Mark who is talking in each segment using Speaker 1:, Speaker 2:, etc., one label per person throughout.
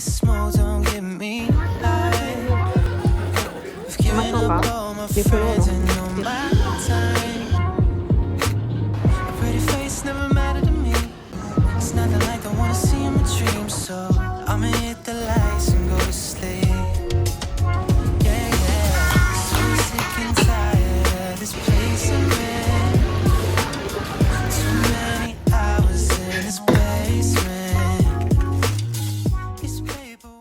Speaker 1: this small don't get me high. I've given up all my friends and all my time. A pretty face never mattered to me. It's nothing like I wanna see in my dreams, so I'ma hit the lights and go to sleep. Yeah, yeah. So sick and tired of this place I'm in. Too many hours in this basement. It's paper.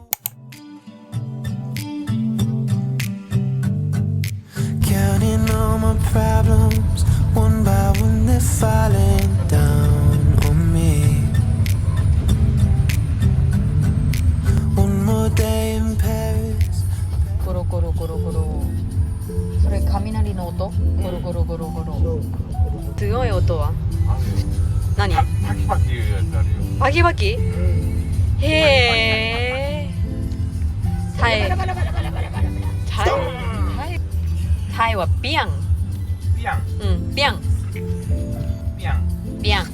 Speaker 1: Counting all my problems, one by one they're falling down on me. One more day in Paris.
Speaker 2: ゴロゴロゴロゴロ。それ雷の音？ゴロゴロゴロゴロ。強い音は？何？
Speaker 3: パキパキいうやつあるよ。
Speaker 2: バキバキ？へえ。タイ。タイはビャン。
Speaker 3: ピャン
Speaker 2: うん、ビャン。
Speaker 3: ピャン
Speaker 2: ビャン。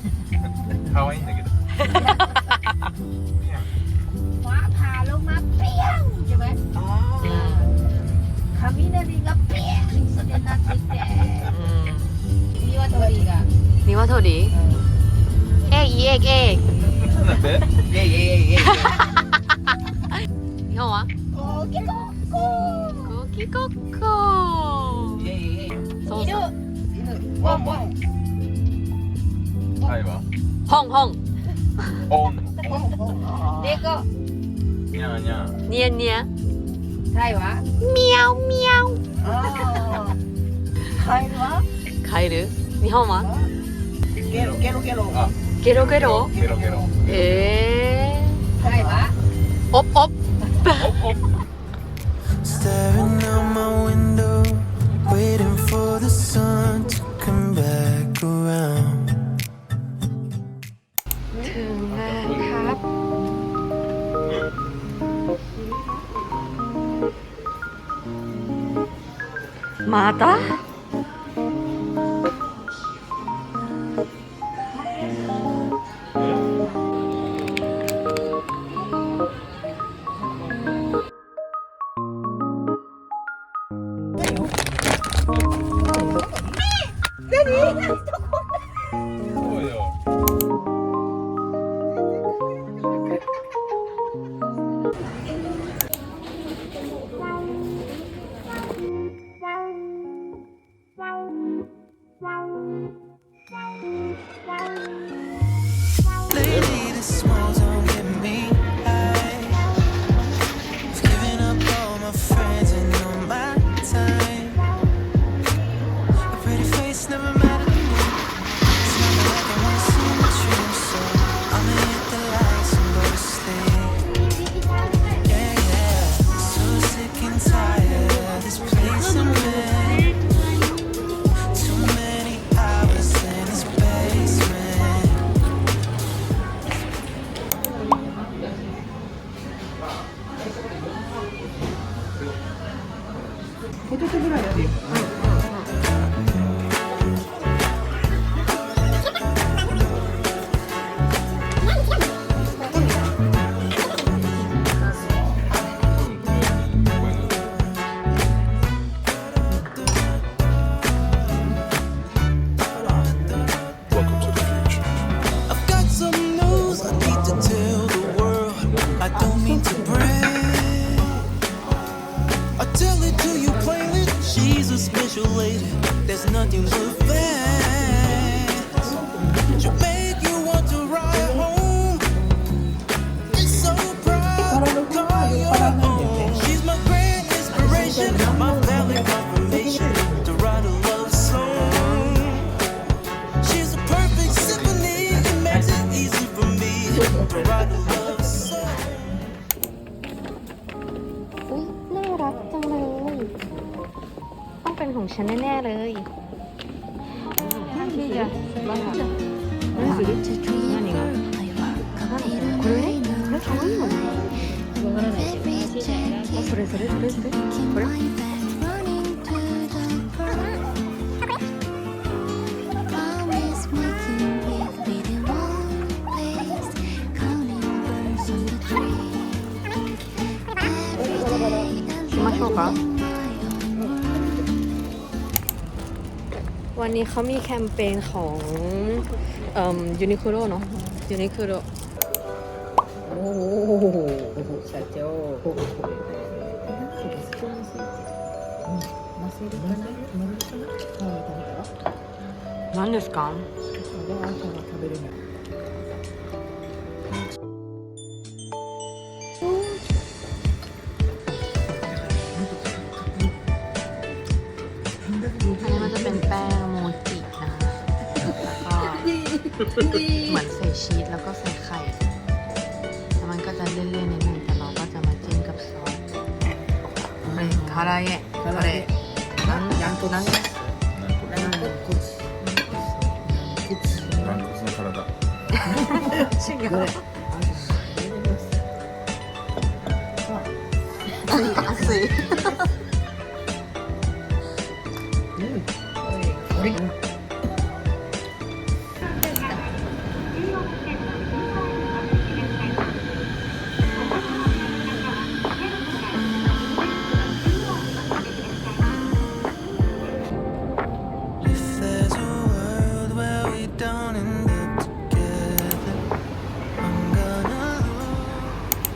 Speaker 3: 可愛いんだけど。ピャン
Speaker 4: ฟ้าผ่าลงมาเปรี้ยงใช่ไหม
Speaker 2: うん。
Speaker 4: 雷がเปรี้ยงってなってて鶏が
Speaker 2: ニワトリ？エイエイエイ。
Speaker 3: なんで？イエイイエイイエイ。
Speaker 2: 日本は？
Speaker 4: โอ้結構こ
Speaker 2: コキコッコ
Speaker 3: イエイイエイ。
Speaker 2: ー。そう
Speaker 4: ういる
Speaker 2: そう。
Speaker 3: ワンワン。タイは？
Speaker 2: ホンホン。
Speaker 3: オン。
Speaker 4: でこ
Speaker 3: ニャーニャー。
Speaker 2: ニヤニヤ。
Speaker 4: ไทยวะ
Speaker 2: ミャオミャオ。
Speaker 4: อ๋อไทยวะ
Speaker 2: カエル？日本は？
Speaker 4: ゲロゲロゲロ
Speaker 3: あ、
Speaker 2: ゲロゲロ？
Speaker 3: ゲロゲロ。
Speaker 4: ไทยวะ
Speaker 2: オッオッ。
Speaker 3: おお。
Speaker 1: Staring out my window, waiting for the sun to come back around.
Speaker 2: ถึงแล้วครับ มาตา
Speaker 3: そうよ。
Speaker 1: Lately, this small don't get me high. I've given up all my friends and all my time. A pretty face never mattered to me. It's nothing like I wanna see in my dreams, so I'ma hit the lights and go to sleep. Yeah, yeah. So sick and tired of this place I'm in. Too many hours in this basement.
Speaker 5: Welcome to the future.
Speaker 1: I've got some news I need to tell the world. I don't mean to brag. I tell it to you plainly. She's a special lady. There's nothing but fast. She'll make you want to ride home. It's so proud to call your own. She's my grand inspiration, my valid confirmation to write a love song. She's a perfect symphony. It makes it easy for me to write a love song.
Speaker 2: อุ๊ยน่ารักจังเลย ต้องเป็นของฉันแน่ๆเลยที่จะบ้า何がこれ可愛いのあ、それこれそうかวันนี้เขามีแคมเปญของยูนิโคโรเนาะยูนิโคโรโอ้โห社長何ですかอันนี้มันจะเป็นแป้งโมจินะคะแล้วก็เหมือนใส่ชีสแล้วก็ใส่ไข่แล้วมันก็จะเลี่ยนๆนิดนึงแต่เราก็จะมาจิ้มกับซอสคาราเกะคาราเกะ
Speaker 3: 軟骨の体
Speaker 2: 違う熱い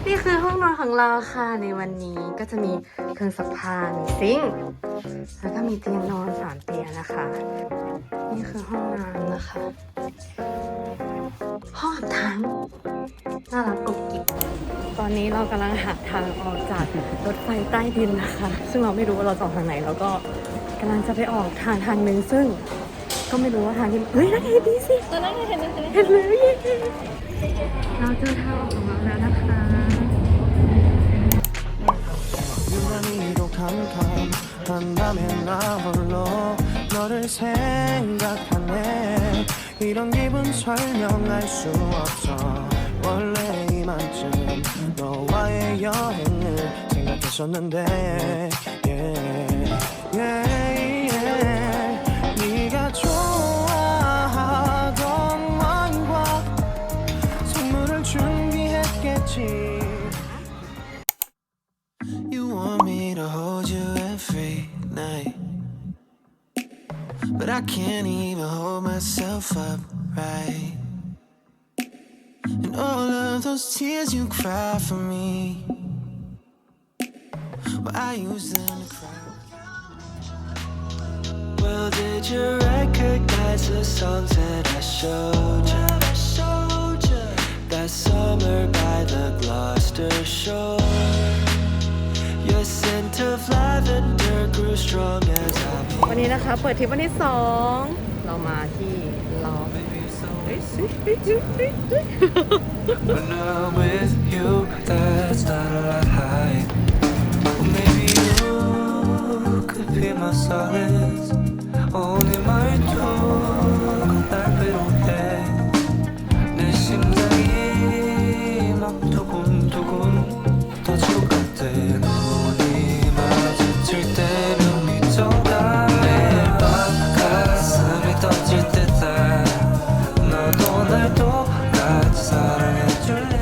Speaker 2: นี่คือห้องนอนของเราค่ะในวันนี้ก็จะมีเครื่องซักผ้ามีซิงค์แล้วก็มีเตียงนอน3 เตียงนะคะนี่คือห้องน้ำนะคะห้องอาบน้ำน่ารักกุ๊กกิ๊กตอนนี้เรากำลังหาทางออกจากรถไฟใต้ดินนะคะซึ่งเราไม่รู้ว่าเราจะออกทางไหนแล้วก็กำลังจะไปออกทางหนึ่งซึ่งก็ไม่รู้ว่าทางที่เฮ้ยนั่นเห็นดีสิตอนนั้นเห็นเลยเราเจอทางออกของเราแล้วนะคะ
Speaker 1: 한다면 나 홀로 너를 생각하네 이런 기분 설명할 수 없어 원래 이만큼 너와의 여행을 생각했었는데 네가 좋아하던 와인과 선물을 준비했겠지 You want me to hold you every night But I can't even hold myself up right And all of those tears you cry for me Well, I use them to cry Well, did you recognize the songs that I showed you? That summer by the Gloucester shore Your scent of lavender grew strong as I
Speaker 2: วันนี้นะคะเปิดทริปวันที่2เรามาที่ลอฟ
Speaker 1: When I'm with you, that's not a lie. Well, maybe you could be my solace. 오늘 말도 날 괴로워해. 내 심장이 막 두근두근 터질 것 같아. 눈이 마주칠 때면 미쳐가. 매일 밤 가슴이 터질 듯한 너도 날 똑같이 사랑해줄래?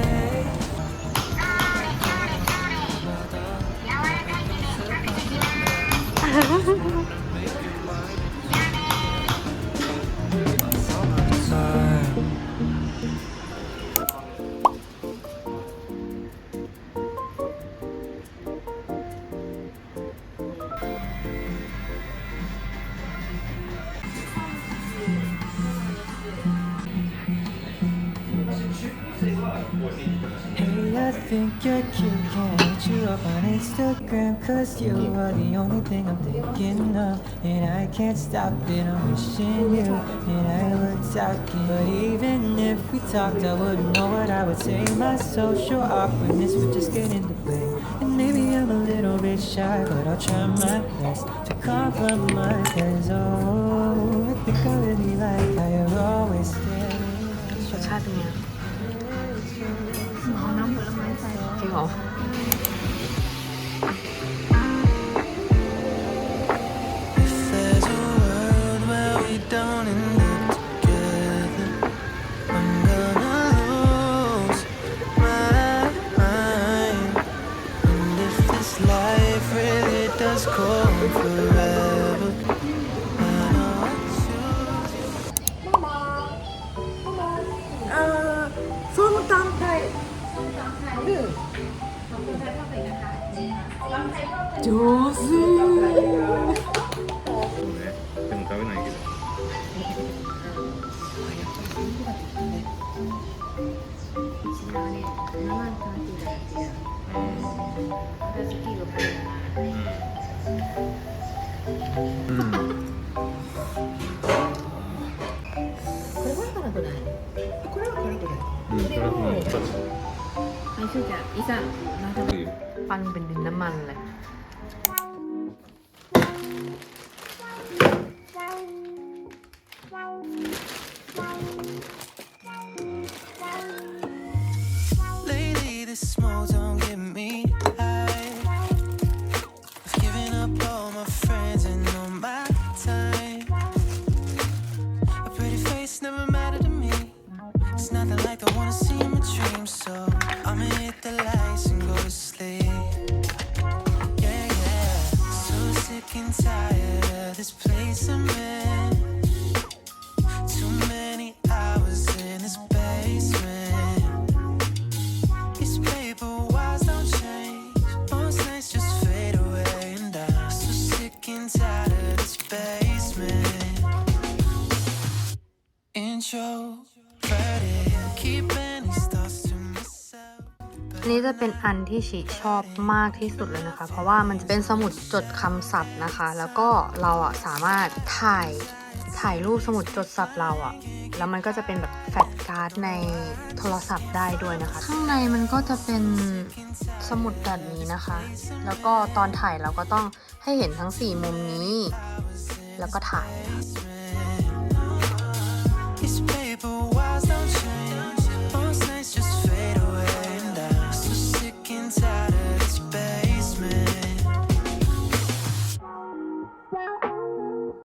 Speaker 1: Hey, I think you're cute, can I hit you up on Instagram? Cause you are the only thing I'm thinking of. And I can't stop it, I'm wishing you and I were talking. But even if we talked, I wouldn't know what I would say. My social awkwardness would just get in the way. And maybe I'm a little bit shy, but I'll try my best to compromise. Cause oh, I think I really like how you're always standing.
Speaker 2: รสชาติเป็นไงน้ำผลไม้ใส่จริงเหรอ
Speaker 1: If there's a world where we don't end up together, I'm gonna lose my mind. And if this life really
Speaker 2: 上手。
Speaker 6: でも食べないけど。
Speaker 2: ปั้นเป็นดินน้ำมันเลย
Speaker 1: Lately, this smoke don't get me high. I've given up all my friends and all my time. A pretty face never mattered to me. It's nothing like the one I see in my dreams. So I'ma hit the lights and go to sleep. Yeah, yeah. So sick and tired of this place I'm in. Too many hours in this basement. These paper walls don't change. Most nights just fade away, and I'm so sick and tired of this basement. Introverted, keeping these thoughts to myself.
Speaker 2: อันนี้จะเป็นอันที่ชีชอบมากที่สุดเลยนะคะ เพราะว่ามันจะเป็นสมุดจดคำศัพท์นะคะ แล้วก็เราอ่ะสามารถถ่ายรูปสมุดจดศัพท์เราอ่ะแล้วมันก็จะเป็นแบบแฟลชการ์ดในโทรศัพท์ได้ด้วยนะคะ ข้างในมันก็จะเป็นสมุดแบบนี้นะคะ แล้วก็ตอนถ่ายเราก็ต้องให้เห็นทั้ง4มุมนี้แล้วก็ถ่ายนะคะ